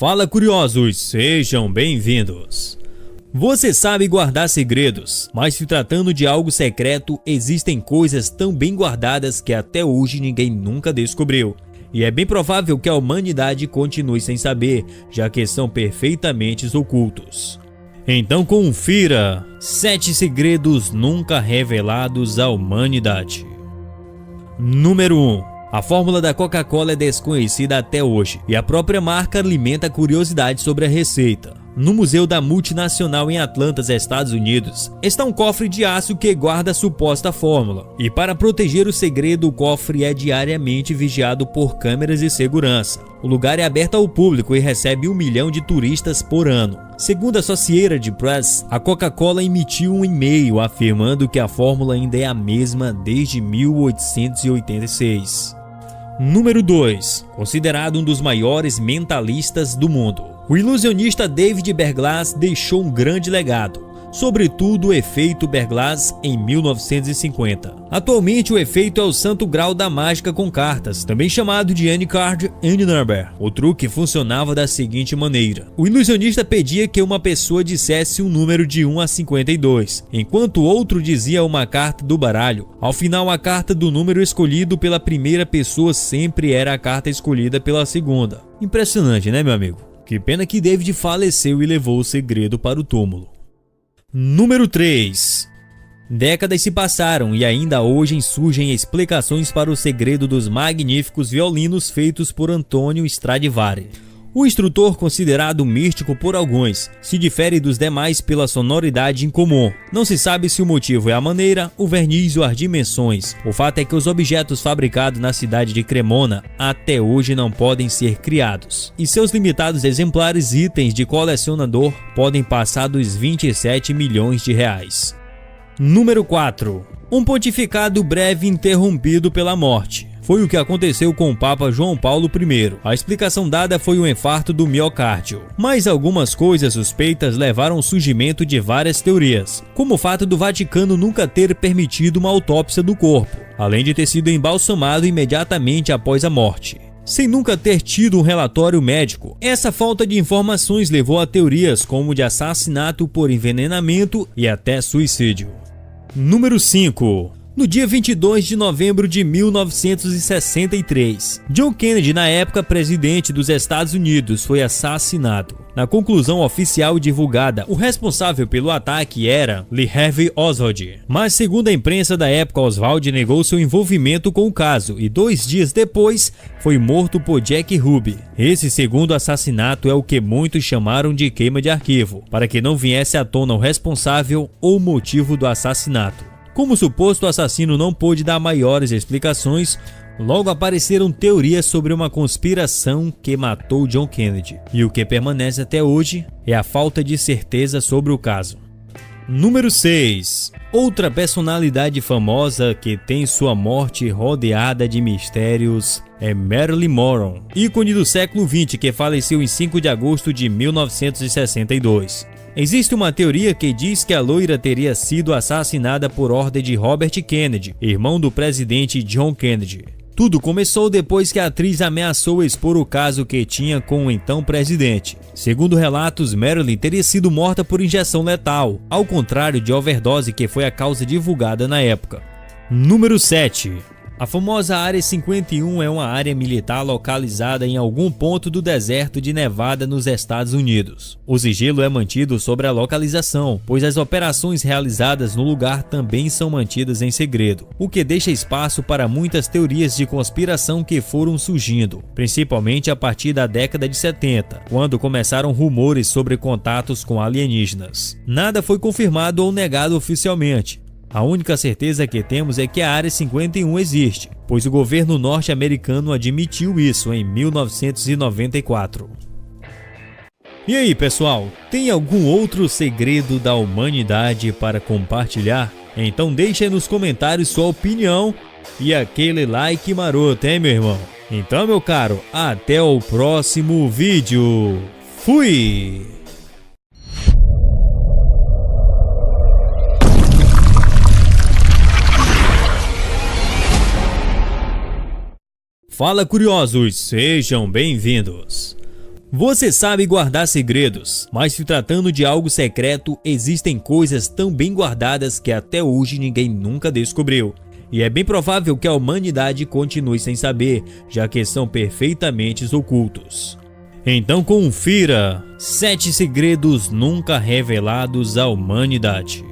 Fala, curiosos, sejam bem-vindos. Você sabe guardar segredos, mas se tratando de algo secreto, existem coisas tão bem guardadas que até hoje ninguém nunca descobriu. E é bem provável que a humanidade continue sem saber, já que são perfeitamente ocultos. Então confira 7 segredos nunca revelados à humanidade. Número 1. A fórmula da Coca-Cola é desconhecida até hoje, e a própria marca alimenta a curiosidade sobre a receita. No Museu da Multinacional em Atlanta, Estados Unidos, está um cofre de aço que guarda a suposta fórmula. E para proteger o segredo, o cofre é diariamente vigiado por câmeras de segurança. O lugar é aberto ao público e recebe 1 milhão de turistas por ano. Segundo a Associated Press, a Coca-Cola emitiu um e-mail afirmando que a fórmula ainda é a mesma desde 1886. Número 2. Considerado um dos maiores mentalistas do mundo, o ilusionista David Berglas deixou um grande legado, sobretudo o efeito Berglas em 1950. Atualmente o efeito é o santo grau da mágica com cartas, também chamado de Any Card, Any Number. O truque funcionava da seguinte maneira: o ilusionista pedia que uma pessoa dissesse um número de 1 a 52, enquanto o outro dizia uma carta do baralho. Ao final, a carta do número escolhido pela primeira pessoa sempre era a carta escolhida pela segunda. Impressionante, né, meu amigo? Que pena que David faleceu e levou o segredo para o túmulo. Número 3. Décadas se passaram e ainda hoje surgem explicações para o segredo dos magníficos violinos feitos por Antonio Stradivari. O instrutor, considerado místico por alguns, se difere dos demais pela sonoridade incomum. Não se sabe se o motivo é a maneira, o verniz ou as dimensões. O fato é que os objetos fabricados na cidade de Cremona até hoje não podem ser criados, e seus limitados exemplares itens de colecionador podem passar dos 27 milhões de reais. Número 4. Um pontificado breve interrompido pela morte. Foi o que aconteceu com o Papa João Paulo I. A explicação dada foi o infarto do miocárdio. Mas algumas coisas suspeitas levaram ao surgimento de várias teorias, como o fato do Vaticano nunca ter permitido uma autópsia do corpo, além de ter sido embalsamado imediatamente após a morte, sem nunca ter tido um relatório médico. Essa falta de informações levou a teorias como de assassinato por envenenamento e até suicídio. Número 5. No dia 22 de novembro de 1963, John Kennedy, na época presidente dos Estados Unidos, foi assassinado. Na conclusão oficial divulgada, o responsável pelo ataque era Lee Harvey Oswald. Mas segundo a imprensa da época, Oswald negou seu envolvimento com o caso e 2 dias depois foi morto por Jack Ruby. Esse segundo assassinato é o que muitos chamaram de queima de arquivo, para que não viesse à tona o responsável ou o motivo do assassinato. Como o suposto assassino não pôde dar maiores explicações, logo apareceram teorias sobre uma conspiração que matou John Kennedy. E o que permanece até hoje é a falta de certeza sobre o caso. Número 6. Outra personalidade famosa que tem sua morte rodeada de mistérios é Marilyn Monroe, ícone do século XX que faleceu em 5 de agosto de 1962. Existe uma teoria que diz que a loira teria sido assassinada por ordem de Robert Kennedy, irmão do presidente John Kennedy. Tudo começou depois que a atriz ameaçou expor o caso que tinha com o então presidente. Segundo relatos, Marilyn teria sido morta por injeção letal, ao contrário de overdose, que foi a causa divulgada na época. Número 7. A famosa Área 51 é uma área militar localizada em algum ponto do deserto de Nevada, nos Estados Unidos. O sigilo é mantido sobre a localização, pois as operações realizadas no lugar também são mantidas em segredo, o que deixa espaço para muitas teorias de conspiração que foram surgindo, principalmente a partir da década de 70, quando começaram rumores sobre contatos com alienígenas. Nada foi confirmado ou negado oficialmente. A única certeza que temos é que a Área 51 existe, pois o governo norte-americano admitiu isso em 1994. E aí, pessoal, tem algum outro segredo da humanidade para compartilhar? Então deixe aí nos comentários sua opinião e aquele like maroto, hein, meu irmão? Então, meu caro, até o próximo vídeo. Fui! Fala, curiosos, sejam bem-vindos. Você sabe guardar segredos, mas se tratando de algo secreto, existem coisas tão bem guardadas que até hoje ninguém nunca descobriu. E é bem provável que a humanidade continue sem saber, já que são perfeitamente ocultos. Então confira 7 segredos nunca revelados à humanidade.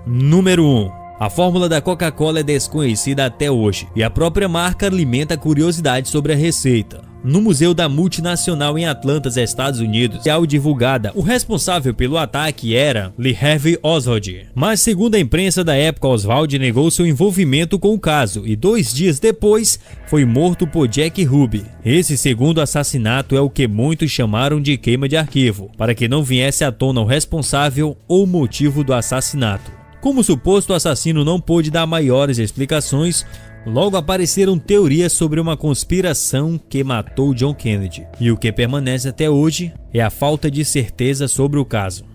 Número 1. A fórmula da Coca-Cola é desconhecida até hoje, e a própria marca alimenta curiosidade sobre a receita. No Museu da Multinacional em Atlanta, Estados Unidos, ao divulgada, o responsável pelo ataque era Lee Harvey Oswald. Mas segundo a imprensa da época, Oswald negou seu envolvimento com o caso e 2 dias depois foi morto por Jack Ruby. Esse segundo assassinato é o que muitos chamaram de queima de arquivo, para que não viesse à tona o responsável ou o motivo do assassinato. Como o suposto assassino não pôde dar maiores explicações, logo apareceram teorias sobre uma conspiração que matou John Kennedy. E o que permanece até hoje é a falta de certeza sobre o caso.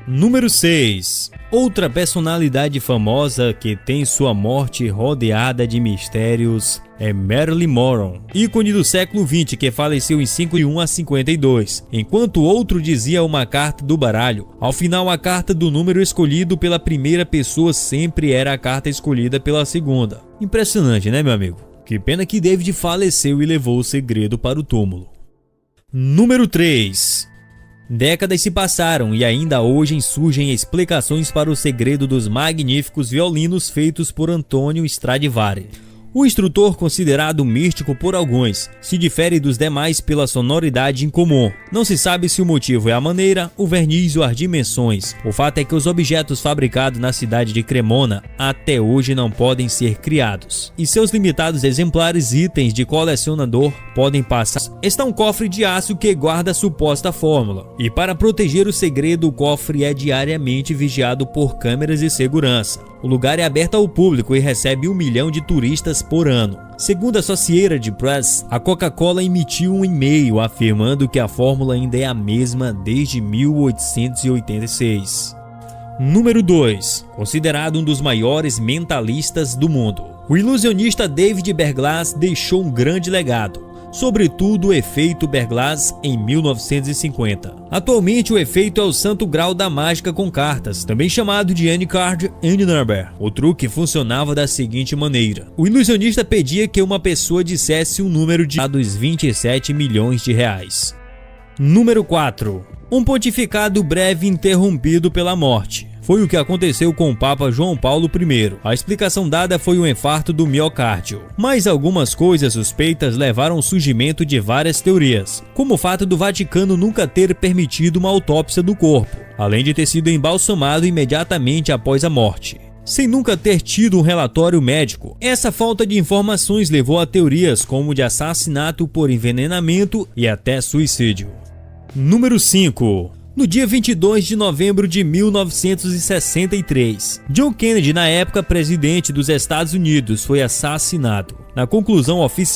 Número 6. Outra personalidade famosa que tem sua morte rodeada de mistérios é Marilyn Monroe, ícone do século XX que faleceu em 5/1/52. Enquanto outro dizia uma carta do baralho, ao final a carta do número escolhido pela primeira pessoa sempre era a carta escolhida pela segunda. Impressionante, né, meu amigo? Que pena que David faleceu e levou o segredo para o túmulo. Número 3. Décadas se passaram e ainda hoje surgem explicações para o segredo dos magníficos violinos feitos por Antonio Stradivari. O instrutor, considerado místico por alguns, se difere dos demais pela sonoridade incomum. Não se sabe se o motivo é a maneira, o verniz ou as dimensões. O fato é que os objetos fabricados na cidade de Cremona até hoje não podem ser criados. E seus limitados exemplares itens de colecionador podem passar. Está um cofre de aço que guarda a suposta fórmula. E para proteger o segredo, o cofre é diariamente vigiado por câmeras de segurança. O lugar é aberto ao público e recebe 1 milhão de turistas por ano. Segundo a Associated Press, a Coca-Cola emitiu um e-mail afirmando que a fórmula ainda é a mesma desde 1886. Número 2. Considerado um dos maiores mentalistas do mundo, o ilusionista David Berglas deixou um grande legado, sobretudo o efeito Berglas em 1950. Atualmente o efeito é o santo grau da mágica com cartas, também chamado de Any Card, Any Number. O truque funcionava da seguinte maneira: o ilusionista pedia que uma pessoa dissesse um número de 27 milhões de reais. Número 4. Um pontificado breve interrompido pela morte. Foi o que aconteceu com o Papa João Paulo I. A explicação dada foi o infarto do miocárdio. Mas algumas coisas suspeitas levaram ao surgimento de várias teorias, como o fato do Vaticano nunca ter permitido uma autópsia do corpo, além de ter sido embalsamado imediatamente após a morte, sem nunca ter tido um relatório médico. Essa falta de informações levou a teorias como de assassinato por envenenamento e até suicídio. Número 5. No dia 22 de novembro de 1963, John Kennedy, na época presidente dos Estados Unidos, foi assassinado. Na conclusão oficial